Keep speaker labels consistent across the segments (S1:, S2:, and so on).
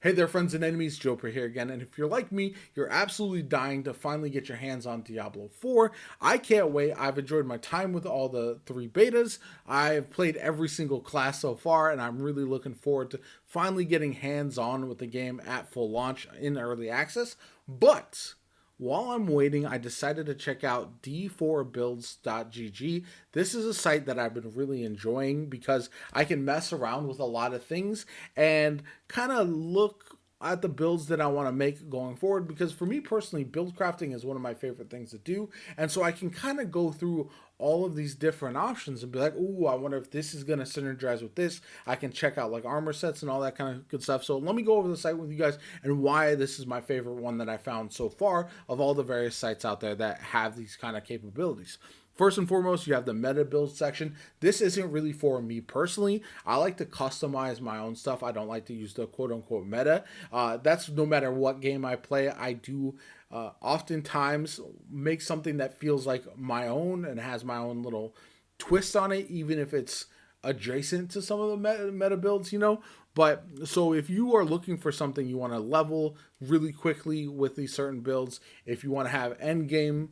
S1: Hey there, friends and enemies, JoPaWrites here again, and if you're like me, you're absolutely dying to finally get your hands on Diablo 4. I can't wait. I've enjoyed my time with all the three betas. I've played every single class so far, and I'm really looking forward to finally getting hands on with the game at full launch in early access. But while I'm waiting, I decided to check out d4builds.gg. This is a site that I've been really enjoying because I can mess around with a lot of things and kind of look at the builds that I want to make going forward, because for me personally, build crafting is one of my favorite things to do. And so I can kind of go through all of these different options and be like, ooh, I wonder if this is going to synergize with this. I can check out like armor sets and all that kind of good stuff. So let me go over the site with you guys and why this is my favorite one that I found so far of all the various sites out there that have these kind of capabilities. First and foremost, you have the meta build section. This isn't really for me personally. I like to customize my own stuff. I don't like to use the quote unquote meta. That's no matter what game I play. I do oftentimes make something that feels like my own and has my own little twist on it, even if it's adjacent to some of the meta builds, you know. But so if you are looking for something you want to level really quickly with these certain builds, if you want to have end game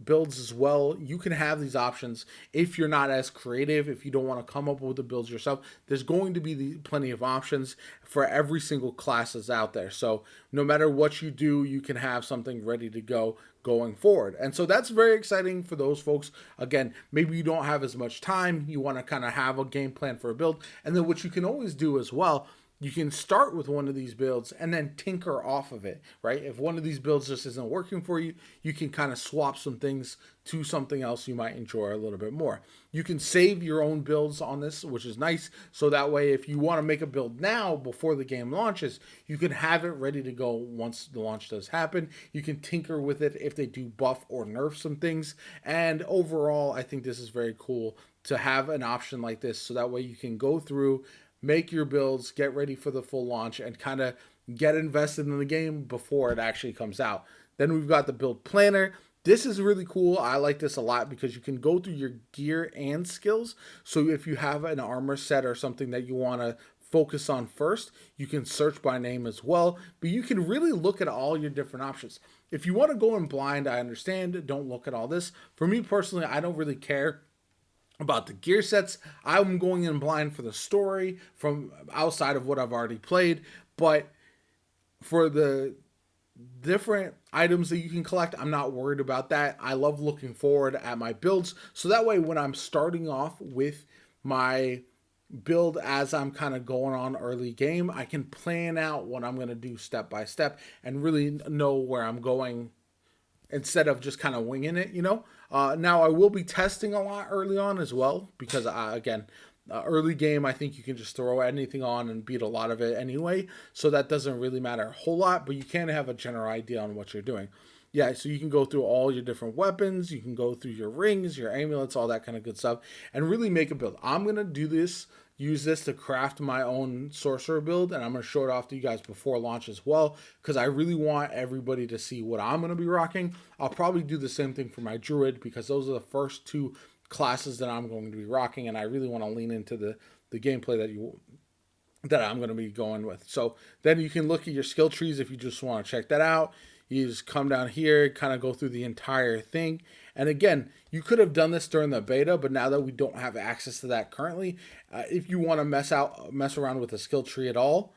S1: builds as well, you can have these options. If you're not as creative, if you don't want to come up with the builds yourself, there's going to be plenty of options for every single class that's out there. So no matter what you do, you can have something ready to go going forward. And so that's very exciting for those folks. Again, maybe you don't have as much time, you want to kind of have a game plan for a build. And then what you can always do as well, you can start with one of these builds and then tinker off of it, right? If one of these builds just isn't working for you, you can kind of swap some things to something else you might enjoy a little bit more. You can save your own builds on this, which is nice. So that way, if you want to make a build now before the game launches, you can have it ready to go once the launch does happen. You can tinker with it if they do buff or nerf some things. And overall, I think this is very cool to have an option like this. So that way you can go through, make your builds, get ready for the full launch, and kind of get invested in the game before it actually comes out. Then we've got the build planner. This is really cool. I like this a lot because you can go through your gear and skills. So if you have an armor set or something that you want to focus on first, you can search by name as well. But you can really look at all your different options. If you want to go in blind, I understand. Don't look at all this. For me personally, I don't really care about the gear sets. I'm going in blind for the story from outside of what I've already played. But for the different items that you can collect, I'm not worried about that. I love looking forward at my builds. So that way, when I'm starting off with my build as I'm kind of going on early game, I can plan out what I'm going to do step by step and really know where I'm going instead of just kind of winging it, you know. Now I will be testing a lot early on as well because again, early game, I think you can just throw anything on and beat a lot of it anyway. So that doesn't really matter a whole lot, but you can have a general idea on what you're doing. Yeah, so you can go through all your different weapons, you can go through your rings, your amulets, all that kind of good stuff, and really make a build. I'm gonna do this, use this to craft my own sorcerer build, and I'm gonna show it off to you guys before launch as well, because I really want everybody to see what I'm gonna be rocking. I'll probably do the same thing for my druid because those are the first two classes that I'm going to be rocking, and I really want to lean into the gameplay that I'm going to be going with. So then you can look at your skill trees if you just want to check that out. You just come down here, kind of go through the entire thing. And again, you could have done this during the beta, but now that we don't have access to that currently, if you want to mess around with the skill tree at all,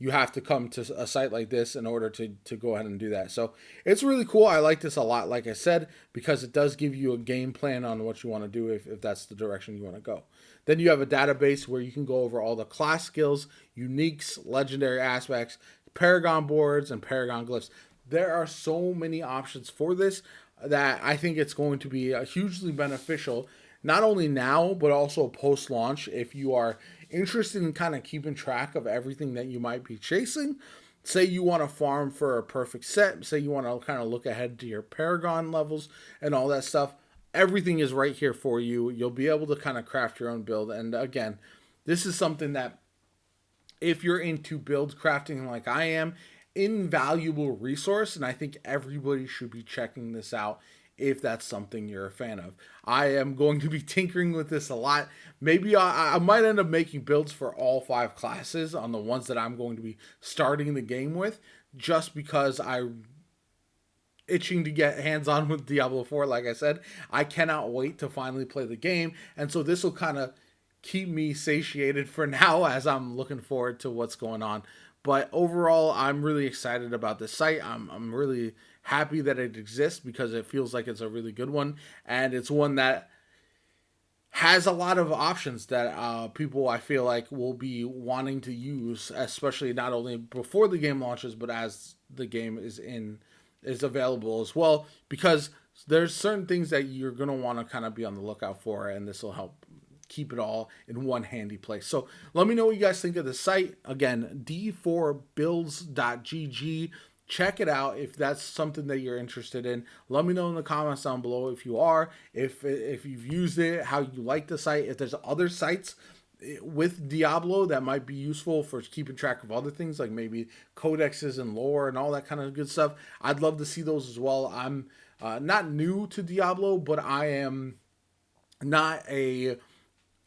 S1: you have to come to a site like this in order to go ahead and do that. So it's really cool. I like this a lot, like I said, because it does give you a game plan on what you want to do if that's the direction you want to go. Then you have a database where you can go over all the class skills, uniques, legendary aspects, paragon boards, and paragon glyphs. There are so many options for this that I think it's going to be hugely beneficial, not only now, but also post-launch if you are interested in kind of keeping track of everything that you might be chasing. Say you want to farm for a perfect set, say you want to kind of look ahead to your paragon levels and all that stuff. Everything is right here for you. You'll be able to kind of craft your own build. And again, this is something that if you're into build crafting like I am, invaluable resource, and I think everybody should be checking this out if that's something you're a fan of. I am going to be tinkering with this a lot. Maybe I might end up making builds for all 5 classes on the ones that I'm going to be starting the game with, just because I'm itching to get hands on with Diablo 4. Like I said, I cannot wait to finally play the game. And so this will kind of keep me satiated for now as I'm looking forward to what's going on. But overall, I'm really excited about this site. I'm really happy that it exists because it feels like it's a really good one. And it's one that has a lot of options that people I feel like will be wanting to use, especially not only before the game launches, but as the game is available as well. Because there's certain things that you're gonna want to kind of be on the lookout for, and this will help keep it all in one handy place. So let me know what you guys think of the site. Again, d4builds.gg. Check it out if that's something that you're interested in. Let me know in the comments down below if you are, if you've used it, how you like the site, if there's other sites with Diablo that might be useful for keeping track of other things like maybe codexes and lore and all that kind of good stuff. I'd love to see those as well. I'm not new to Diablo, but I am not a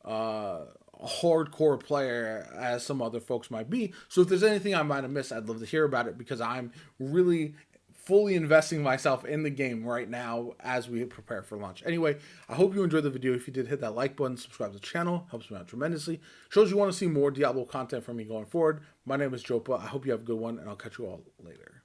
S1: hardcore player as some other folks might be. So if there's anything I might have missed, I'd love to hear about it because I'm really fully investing myself in the game right now as we prepare for launch. Anyway, I hope you enjoyed the video. If you did, hit that like button, subscribe to the channel, helps me out tremendously. Shows you want to see more Diablo content from me going forward. My name is JoPa. I hope you have a good one, and I'll catch you all later.